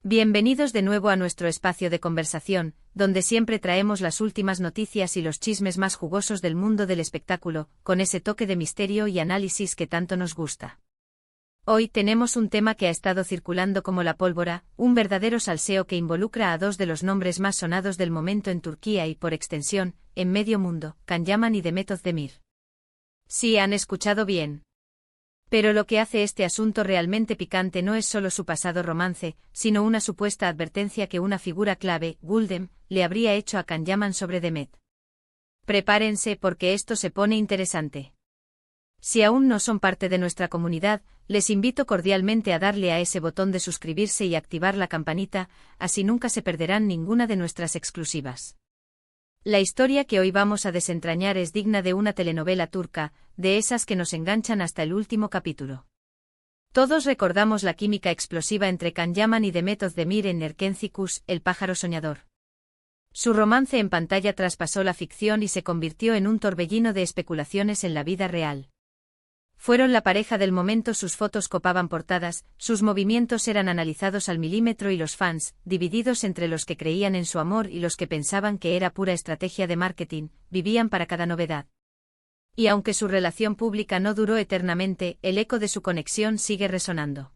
Bienvenidos de nuevo a nuestro espacio de conversación, donde siempre traemos las últimas noticias y los chismes más jugosos del mundo del espectáculo, con ese toque de misterio y análisis que tanto nos gusta. Hoy tenemos un tema que ha estado circulando como la pólvora, un verdadero salseo que involucra a dos de los nombres más sonados del momento en Turquía y por extensión, en medio mundo, Can Yaman y Demet Özdemir. Sí, han escuchado bien. Pero lo que hace este asunto realmente picante no es solo su pasado romance, sino una supuesta advertencia que una figura clave, Güldem, le habría hecho a Can Yaman sobre Demet. Prepárense porque esto se pone interesante. Si aún no son parte de nuestra comunidad, les invito cordialmente a darle a ese botón de suscribirse y activar la campanita, así nunca se perderán ninguna de nuestras exclusivas. La historia que hoy vamos a desentrañar es digna de una telenovela turca, de esas que nos enganchan hasta el último capítulo. Todos recordamos la química explosiva entre Can Yaman y Demet Özdemir en Erkenci el pájaro soñador. Su romance en pantalla traspasó la ficción y se convirtió en un torbellino de especulaciones en la vida real. Fueron la pareja del momento, sus fotos copaban portadas, sus movimientos eran analizados al milímetro y los fans, divididos entre los que creían en su amor y los que pensaban que era pura estrategia de marketing, vivían para cada novedad. Y aunque su relación pública no duró eternamente, el eco de su conexión sigue resonando.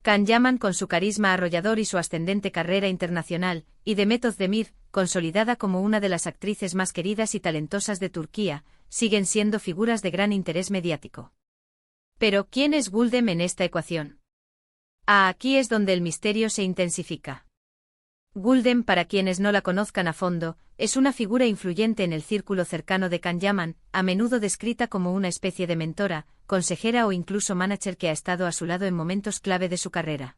Can Yaman con su carisma arrollador y su ascendente carrera internacional, y Demet Özdemir, consolidada como una de las actrices más queridas y talentosas de Turquía, siguen siendo figuras de gran interés mediático. Pero, ¿quién es Güldem en esta ecuación? Aquí es donde el misterio se intensifica. Güldem, para quienes no la conozcan a fondo, es una figura influyente en el círculo cercano de Can Yaman, a menudo descrita como una especie de mentora, consejera o incluso manager que ha estado a su lado en momentos clave de su carrera.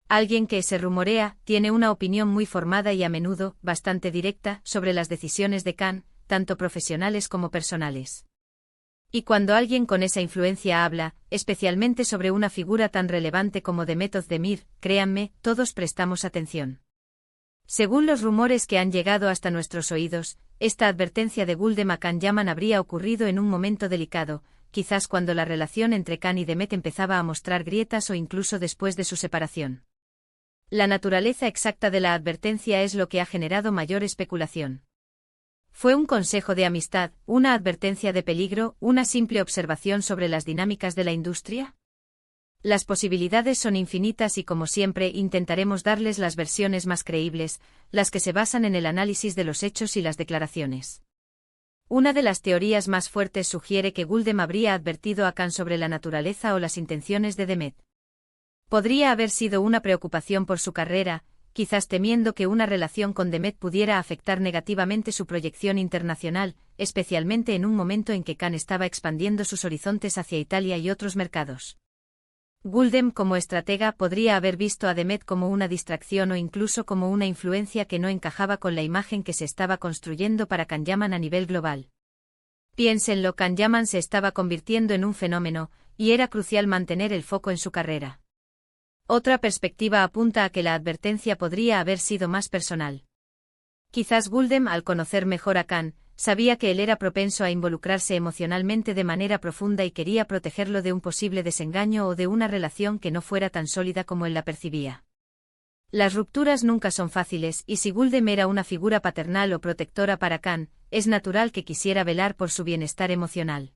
Alguien que, se rumorea, tiene una opinión muy formada y a menudo, bastante directa, sobre las decisiones de Can, tanto profesionales como personales. Y cuando alguien con esa influencia habla, especialmente sobre una figura tan relevante como Demet Özdemir, créanme, todos prestamos atención. Según los rumores que han llegado hasta nuestros oídos, esta advertencia de Güldem a Can Yaman habría ocurrido en un momento delicado, quizás cuando la relación entre Can y Demet empezaba a mostrar grietas o incluso después de su separación. La naturaleza exacta de la advertencia es lo que ha generado mayor especulación. ¿Fue un consejo de amistad, una advertencia de peligro, una simple observación sobre las dinámicas de la industria? Las posibilidades son infinitas y como siempre intentaremos darles las versiones más creíbles, las que se basan en el análisis de los hechos y las declaraciones. Una de las teorías más fuertes sugiere que Güldem habría advertido a Can sobre la naturaleza o las intenciones de Demet. Podría haber sido una preocupación por su carrera, quizás temiendo que una relación con Demet pudiera afectar negativamente su proyección internacional, especialmente en un momento en que Can estaba expandiendo sus horizontes hacia Italia y otros mercados. Güldem, como estratega, podría haber visto a Demet como una distracción o incluso como una influencia que no encajaba con la imagen que se estaba construyendo para Can Yaman a nivel global. Piénsenlo, Can Yaman se estaba convirtiendo en un fenómeno, y era crucial mantener el foco en su carrera. Otra perspectiva apunta a que la advertencia podría haber sido más personal. Quizás Güldem, al conocer mejor a Can, sabía que él era propenso a involucrarse emocionalmente de manera profunda y quería protegerlo de un posible desengaño o de una relación que no fuera tan sólida como él la percibía. Las rupturas nunca son fáciles y si Güldem era una figura paternal o protectora para Can, es natural que quisiera velar por su bienestar emocional.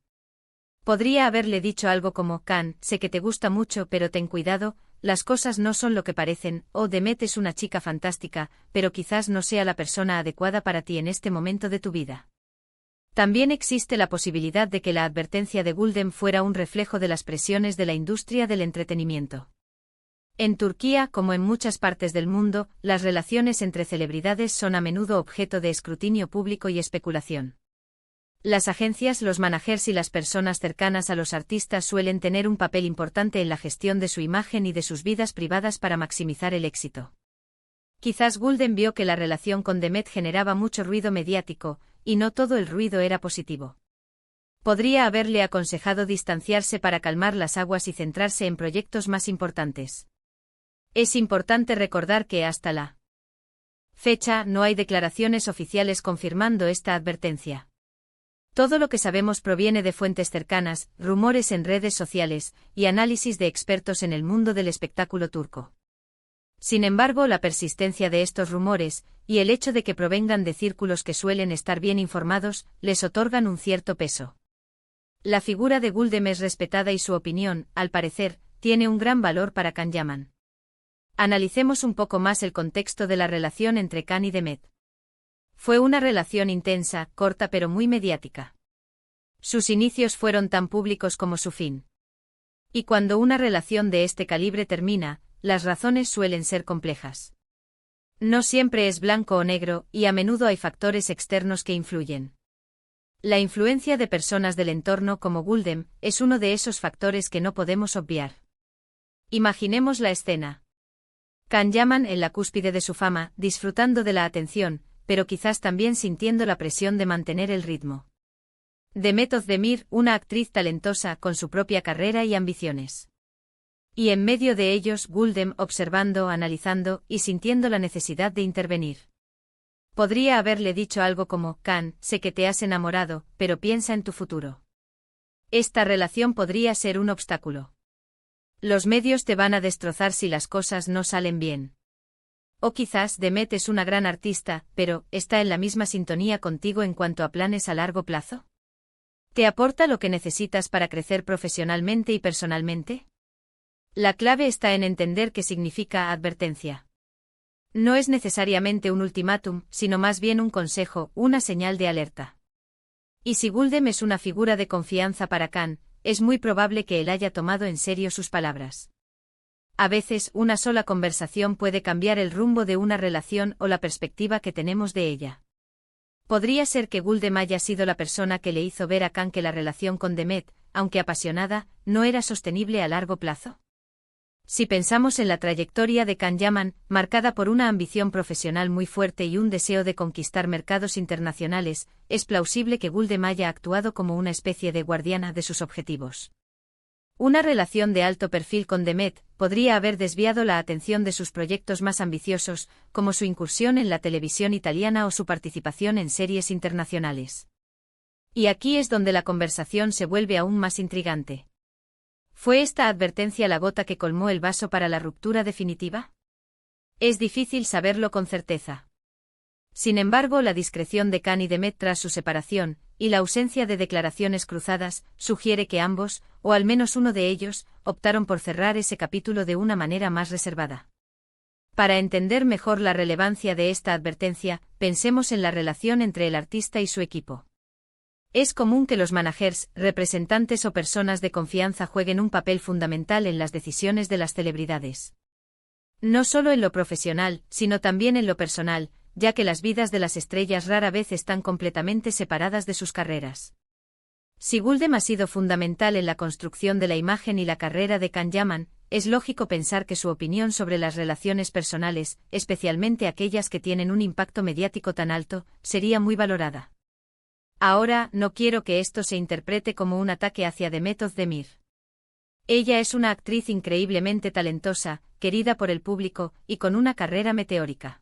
Podría haberle dicho algo como: Can, sé que te gusta mucho pero ten cuidado, las cosas no son lo que parecen, o Demet es una chica fantástica, pero quizás no sea la persona adecuada para ti en este momento de tu vida. También existe la posibilidad de que la advertencia de Güldem fuera un reflejo de las presiones de la industria del entretenimiento. En Turquía, como en muchas partes del mundo, las relaciones entre celebridades son a menudo objeto de escrutinio público y especulación. Las agencias, los managers y las personas cercanas a los artistas suelen tener un papel importante en la gestión de su imagen y de sus vidas privadas para maximizar el éxito. Quizás Güldem vio que la relación con Demet generaba mucho ruido mediático, y no todo el ruido era positivo. Podría haberle aconsejado distanciarse para calmar las aguas y centrarse en proyectos más importantes. Es importante recordar que hasta la fecha no hay declaraciones oficiales confirmando esta advertencia. Todo lo que sabemos proviene de fuentes cercanas, rumores en redes sociales, y análisis de expertos en el mundo del espectáculo turco. Sin embargo, la persistencia de estos rumores, y el hecho de que provengan de círculos que suelen estar bien informados, les otorgan un cierto peso. La figura de Guldem es respetada y su opinión, al parecer, tiene un gran valor para Can Yaman. Analicemos un poco más el contexto de la relación entre Can y Demet. Fue una relación intensa, corta pero muy mediática. Sus inicios fueron tan públicos como su fin. Y cuando una relación de este calibre termina, las razones suelen ser complejas. No siempre es blanco o negro, y a menudo hay factores externos que influyen. La influencia de personas del entorno como Guldem es uno de esos factores que no podemos obviar. Imaginemos la escena. Can Yaman en la cúspide de su fama, disfrutando de la atención, pero quizás también sintiendo la presión de mantener el ritmo. Demet Özdemir, una actriz talentosa con su propia carrera y ambiciones. Y en medio de ellos Guldem observando, analizando y sintiendo la necesidad de intervenir. Podría haberle dicho algo como, Can, sé que te has enamorado, pero piensa en tu futuro. Esta relación podría ser un obstáculo. Los medios te van a destrozar si las cosas no salen bien. O quizás Demet es una gran artista, pero ¿está en la misma sintonía contigo en cuanto a planes a largo plazo? ¿Te aporta lo que necesitas para crecer profesionalmente y personalmente? La clave está en entender qué significa advertencia. No es necesariamente un ultimátum, sino más bien un consejo, una señal de alerta. Y si Guldem es una figura de confianza para Can, es muy probable que él haya tomado en serio sus palabras. A veces, una sola conversación puede cambiar el rumbo de una relación o la perspectiva que tenemos de ella. Podría ser que Guldem haya sido la persona que le hizo ver a Can que la relación con Demet, aunque apasionada, no era sostenible a largo plazo. Si pensamos en la trayectoria de Can Yaman, marcada por una ambición profesional muy fuerte y un deseo de conquistar mercados internacionales, es plausible que Guldem haya actuado como una especie de guardiana de sus objetivos. Una relación de alto perfil con Demet podría haber desviado la atención de sus proyectos más ambiciosos, como su incursión en la televisión italiana o su participación en series internacionales. Y aquí es donde la conversación se vuelve aún más intrigante. ¿Fue esta advertencia la gota que colmó el vaso para la ruptura definitiva? Es difícil saberlo con certeza. Sin embargo, la discreción de Can y Demet tras su separación, y la ausencia de declaraciones cruzadas, sugiere que ambos, o al menos uno de ellos, optaron por cerrar ese capítulo de una manera más reservada. Para entender mejor la relevancia de esta advertencia, pensemos en la relación entre el artista y su equipo. Es común que los managers, representantes o personas de confianza jueguen un papel fundamental en las decisiones de las celebridades. No solo en lo profesional, sino también en lo personal, ya que las vidas de las estrellas rara vez están completamente separadas de sus carreras. Si Guldem ha sido fundamental en la construcción de la imagen y la carrera de Can Yaman, es lógico pensar que su opinión sobre las relaciones personales, especialmente aquellas que tienen un impacto mediático tan alto, sería muy valorada. Ahora, no quiero que esto se interprete como un ataque hacia Demet Özdemir. Ella es una actriz increíblemente talentosa, querida por el público, y con una carrera meteórica.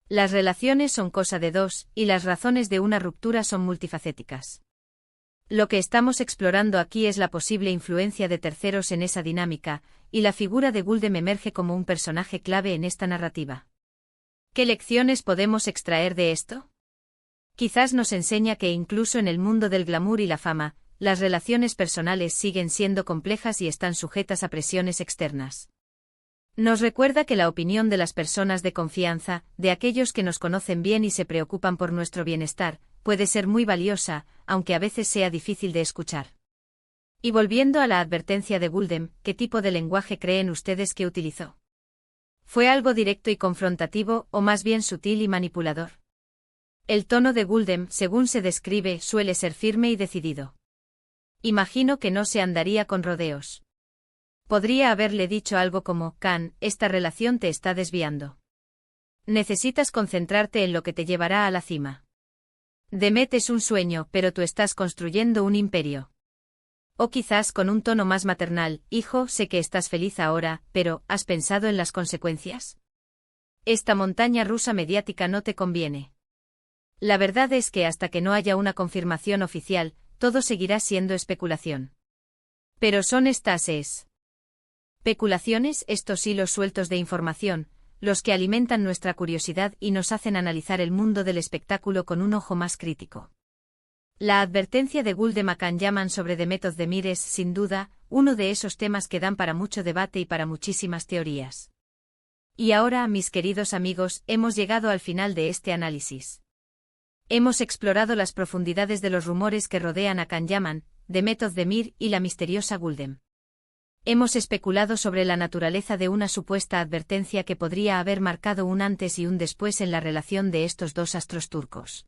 Las relaciones son cosa de dos, y las razones de una ruptura son multifacéticas. Lo que estamos explorando aquí es la posible influencia de terceros en esa dinámica, y la figura de Guldem emerge como un personaje clave en esta narrativa. ¿Qué lecciones podemos extraer de esto? Quizás nos enseña que incluso en el mundo del glamour y la fama, las relaciones personales siguen siendo complejas y están sujetas a presiones externas. Nos recuerda que la opinión de las personas de confianza, de aquellos que nos conocen bien y se preocupan por nuestro bienestar, puede ser muy valiosa, aunque a veces sea difícil de escuchar. Y volviendo a la advertencia de Guldem, ¿qué tipo de lenguaje creen ustedes que utilizó? ¿Fue algo directo y confrontativo, o más bien sutil y manipulador? El tono de Guldem, según se describe, suele ser firme y decidido. Imagino que no se andaría con rodeos. Podría haberle dicho algo como, Can, esta relación te está desviando. Necesitas concentrarte en lo que te llevará a la cima. Demet es un sueño, pero tú estás construyendo un imperio. O quizás con un tono más maternal, hijo, sé que estás feliz ahora, pero, ¿has pensado en las consecuencias? Esta montaña rusa mediática no te conviene. La verdad es que hasta que no haya una confirmación oficial, todo seguirá siendo especulación. Pero son estas especulaciones, estos hilos sueltos de información, los que alimentan nuestra curiosidad y nos hacen analizar el mundo del espectáculo con un ojo más crítico. La advertencia de Gul de Makanyaman sobre The Method de Mir es, sin duda, uno de esos temas que dan para mucho debate y para muchísimas teorías. Y ahora, mis queridos amigos, hemos llegado al final de este análisis. Hemos explorado las profundidades de los rumores que rodean a Kanyaman, The Method de Mir y la misteriosa Guldem. Hemos especulado sobre la naturaleza de una supuesta advertencia que podría haber marcado un antes y un después en la relación de estos dos astros turcos.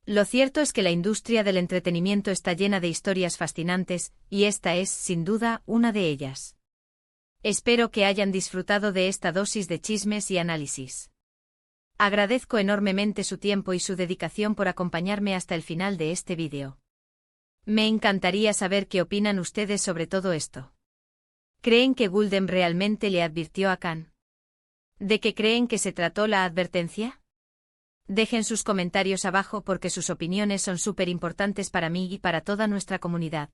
Lo cierto es que la industria del entretenimiento está llena de historias fascinantes, y esta es, sin duda, una de ellas. Espero que hayan disfrutado de esta dosis de chismes y análisis. Agradezco enormemente su tiempo y su dedicación por acompañarme hasta el final de este vídeo. Me encantaría saber qué opinan ustedes sobre todo esto. ¿Creen que Guldem realmente le advirtió a Khan? ¿De qué creen que se trató la advertencia? Dejen sus comentarios abajo porque sus opiniones son súper importantes para mí y para toda nuestra comunidad.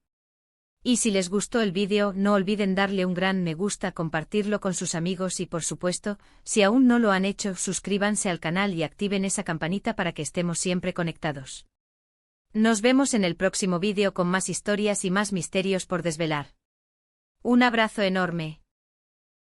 Y si les gustó el vídeo, no olviden darle un gran me gusta, compartirlo con sus amigos y por supuesto, si aún no lo han hecho, suscríbanse al canal y activen esa campanita para que estemos siempre conectados. Nos vemos en el próximo vídeo con más historias y más misterios por desvelar. Un abrazo enorme.